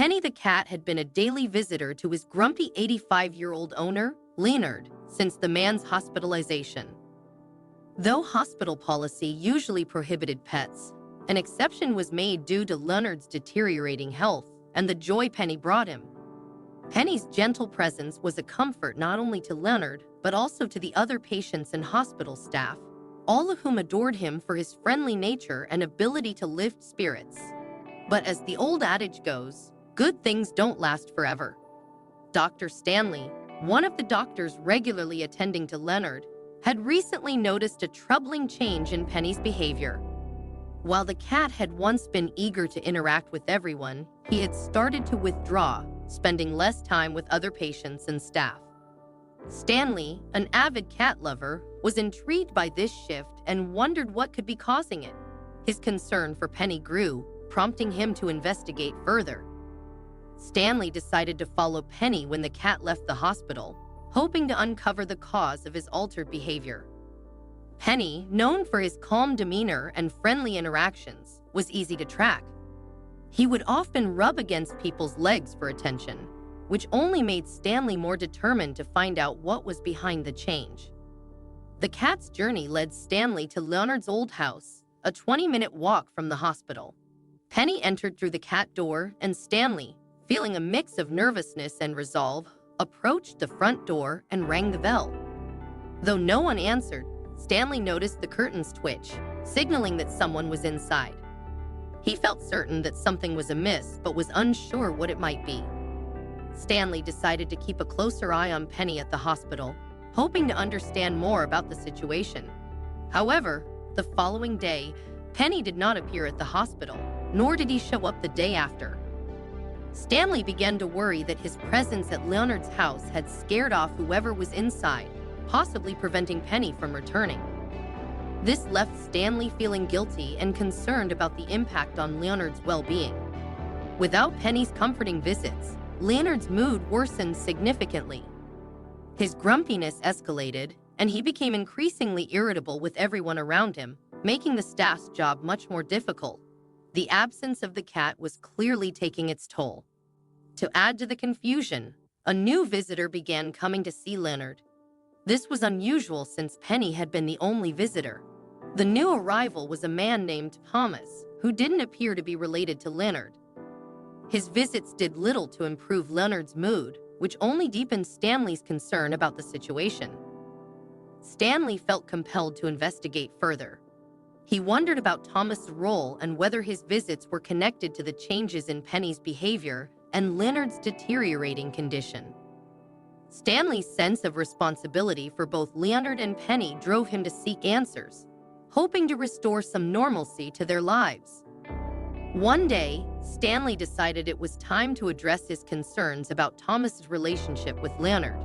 Penny the cat had been a daily visitor to his grumpy 85-year-old owner, Leonard, since the man's hospitalization. Though hospital policy usually prohibited pets, an exception was made due to Leonard's deteriorating health and the joy Penny brought him. Penny's gentle presence was a comfort not only to Leonard, but also to the other patients and hospital staff, all of whom adored him for his friendly nature and ability to lift spirits. But as the old adage goes, good things don't last forever. Dr. Stanley, one of the doctors regularly attending to Leonard, had recently noticed a troubling change in Penny's behavior. While the cat had once been eager to interact with everyone, he had started to withdraw, spending less time with other patients and staff. Stanley, an avid cat lover, was intrigued by this shift and wondered what could be causing it. His concern for Penny grew, prompting him to investigate further. Stanley decided to follow Penny when the cat left the hospital, hoping to uncover the cause of his altered behavior. Penny, known for his calm demeanor and friendly interactions, was easy to track. He would often rub against people's legs for attention, which only made Stanley more determined to find out what was behind the change. The cat's journey led Stanley to Leonard's old house, a 20-minute walk from the hospital. Penny entered through the cat door, and Stanley, feeling a mix of nervousness and resolve, approached the front door and rang the bell. Though no one answered, Stanley noticed the curtains twitch, signaling that someone was inside. He felt certain that something was amiss, but was unsure what it might be. Stanley decided to keep a closer eye on Penny at the hospital, hoping to understand more about the situation. However, the following day, Penny did not appear at the hospital, nor did he show up the day after. Stanley began to worry that his presence at Leonard's house had scared off whoever was inside, possibly preventing Penny from returning. This left Stanley feeling guilty and concerned about the impact on Leonard's well-being. Without Penny's comforting visits, Leonard's mood worsened significantly. His grumpiness escalated, and he became increasingly irritable with everyone around him, making the staff's job much more difficult. The absence of the cat was clearly taking its toll. To add to the confusion, a new visitor began coming to see Leonard. This was unusual since Penny had been the only visitor. The new arrival was a man named Thomas, who didn't appear to be related to Leonard. His visits did little to improve Leonard's mood, which only deepened Stanley's concern about the situation. Stanley felt compelled to investigate further. He wondered about Thomas' role and whether his visits were connected to the changes in Penny's behavior and Leonard's deteriorating condition. Stanley's sense of responsibility for both Leonard and Penny drove him to seek answers, hoping to restore some normalcy to their lives. One day, Stanley decided it was time to address his concerns about Thomas's relationship with Leonard.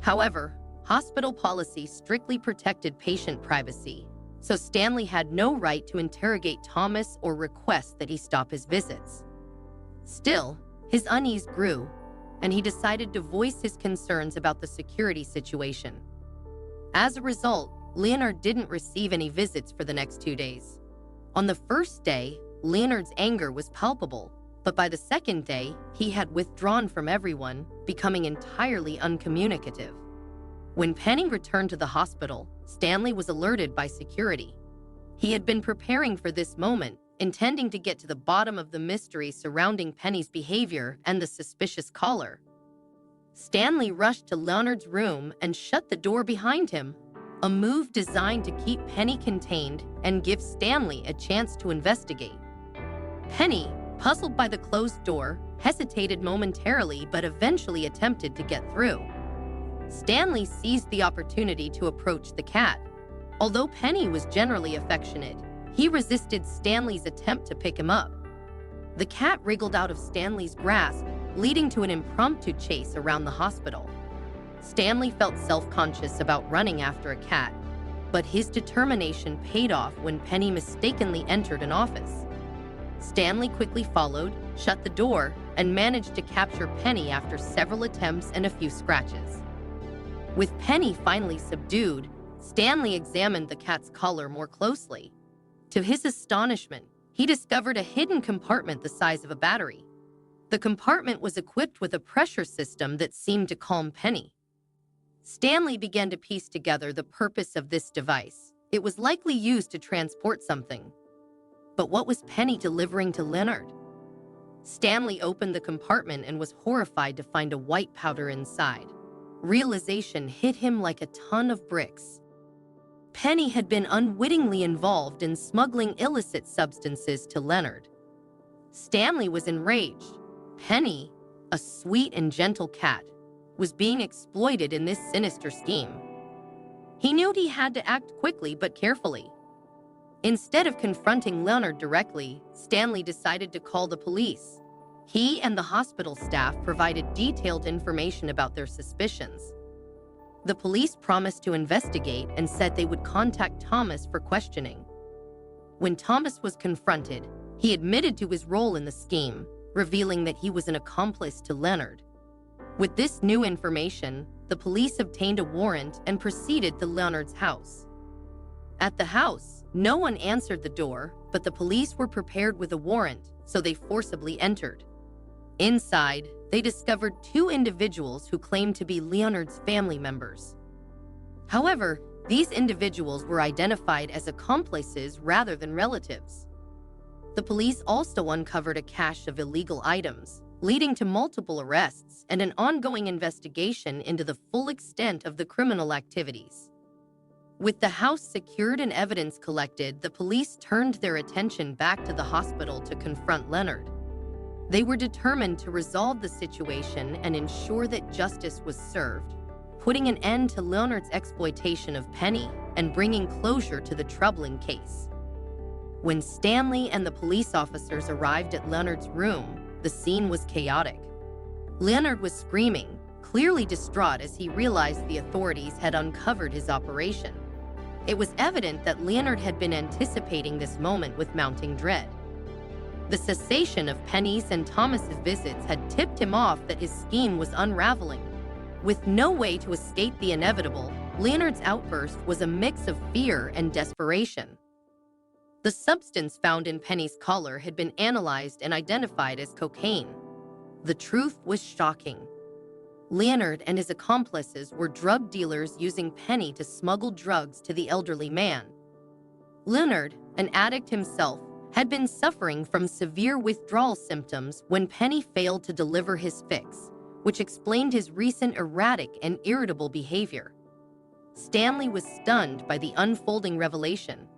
However, hospital policy strictly protected patient privacy, so Stanley had no right to interrogate Thomas or request that he stop his visits. Still, his unease grew, and he decided to voice his concerns about the security situation. As a result, Leonard didn't receive any visits for the next 2 days. On the first day, Leonard's anger was palpable, but by the second day, he had withdrawn from everyone, becoming entirely uncommunicative. When Penny returned to the hospital, Stanley was alerted by security. He had been preparing for this moment, intending to get to the bottom of the mystery surrounding Penny's behavior and the suspicious caller. Stanley rushed to Leonard's room and shut the door behind him, a move designed to keep Penny contained and give Stanley a chance to investigate. Penny, puzzled by the closed door, hesitated momentarily but eventually attempted to get through. Stanley seized the opportunity to approach the cat. Although Penny was generally affectionate, he resisted Stanley's attempt to pick him up. The cat wriggled out of Stanley's grasp, leading to an impromptu chase around the hospital. Stanley felt self-conscious about running after a cat, but his determination paid off when Penny mistakenly entered an office. Stanley quickly followed, shut the door, and managed to capture Penny after several attempts and a few scratches. With Penny finally subdued, Stanley examined the cat's collar more closely. To his astonishment, he discovered a hidden compartment the size of a battery. The compartment was equipped with a pressure system that seemed to calm Penny. Stanley began to piece together the purpose of this device. It was likely used to transport something. But what was Penny delivering to Leonard? Stanley opened the compartment and was horrified to find a white powder inside. Realization hit him like a ton of bricks. Penny had been unwittingly involved in smuggling illicit substances to Leonard. Stanley was enraged. Penny, a sweet and gentle cat, was being exploited in this sinister scheme. He knew he had to act quickly but carefully. Instead of confronting Leonard directly, Stanley decided to call the police. He and the hospital staff provided detailed information about their suspicions. The police promised to investigate and said they would contact Thomas for questioning. When Thomas was confronted, he admitted to his role in the scheme, revealing that he was an accomplice to Leonard. With this new information, the police obtained a warrant and proceeded to Leonard's house. At the house, no one answered the door, but the police were prepared with a warrant, so they forcibly entered. Inside, they discovered two individuals who claimed to be Leonard's family members. However, these individuals were identified as accomplices rather than relatives. The police also uncovered a cache of illegal items, leading to multiple arrests and an ongoing investigation into the full extent of the criminal activities. With the house secured and evidence collected, the police turned their attention back to the hospital to confront Leonard. They were determined to resolve the situation and ensure that justice was served, putting an end to Leonard's exploitation of Penny and bringing closure to the troubling case. When Stanley and the police officers arrived at Leonard's room, the scene was chaotic. Leonard was screaming, clearly distraught as he realized the authorities had uncovered his operation. It was evident that Leonard had been anticipating this moment with mounting dread. The cessation of Penny's and Thomas's visits had tipped him off that his scheme was unraveling. With no way to escape the inevitable, Leonard's outburst was a mix of fear and desperation. The substance found in Penny's collar had been analyzed and identified as cocaine. The truth was shocking. Leonard and his accomplices were drug dealers using Penny to smuggle drugs to the elderly man. Leonard, an addict himself, had been suffering from severe withdrawal symptoms when Penny failed to deliver his fix, which explained his recent erratic and irritable behavior. Stanley was stunned by the unfolding revelation.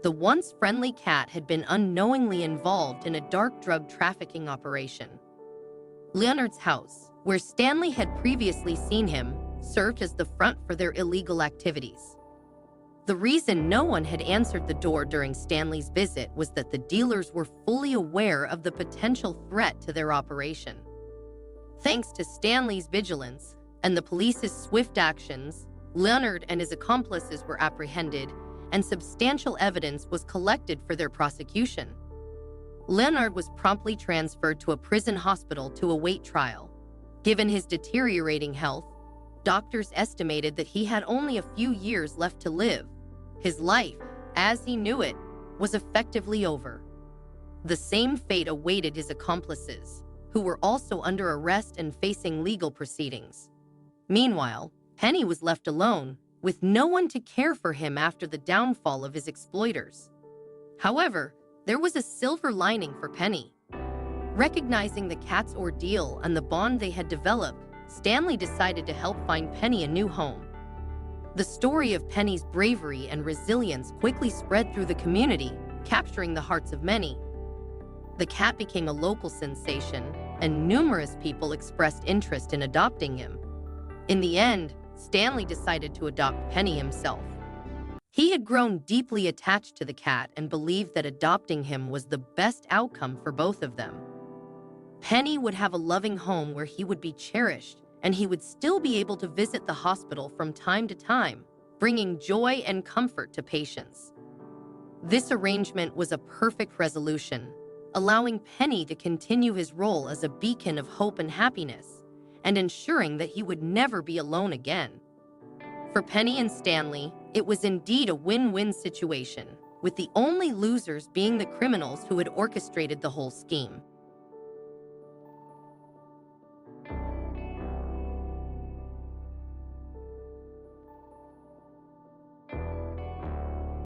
The once friendly cat had been unknowingly involved in a dark drug trafficking operation. Leonard's house, where Stanley had previously seen him, served as the front for their illegal activities. The reason no one had answered the door during Stanley's visit was that the dealers were fully aware of the potential threat to their operation. Thanks to Stanley's vigilance and the police's swift actions, Leonard and his accomplices were apprehended, and substantial evidence was collected for their prosecution. Leonard was promptly transferred to a prison hospital to await trial. Given his deteriorating health, doctors estimated that he had only a few years left to live. His life, as he knew it, was effectively over. The same fate awaited his accomplices, who were also under arrest and facing legal proceedings. Meanwhile, Penny was left alone, with no one to care for him after the downfall of his exploiters. However, there was a silver lining for Penny. Recognizing the cat's ordeal and the bond they had developed, Stanley decided to help find Penny a new home. The story of Penny's bravery and resilience quickly spread through the community, capturing the hearts of many. The cat became a local sensation, and numerous people expressed interest in adopting him. In the end, Stanley decided to adopt Penny himself. He had grown deeply attached to the cat and believed that adopting him was the best outcome for both of them. Penny would have a loving home where he would be cherished, and he would still be able to visit the hospital from time to time, bringing joy and comfort to patients. This arrangement was a perfect resolution, allowing Penny to continue his role as a beacon of hope and happiness, and ensuring that he would never be alone again. For Penny and Stanley, it was indeed a win-win situation, with the only losers being the criminals who had orchestrated the whole scheme.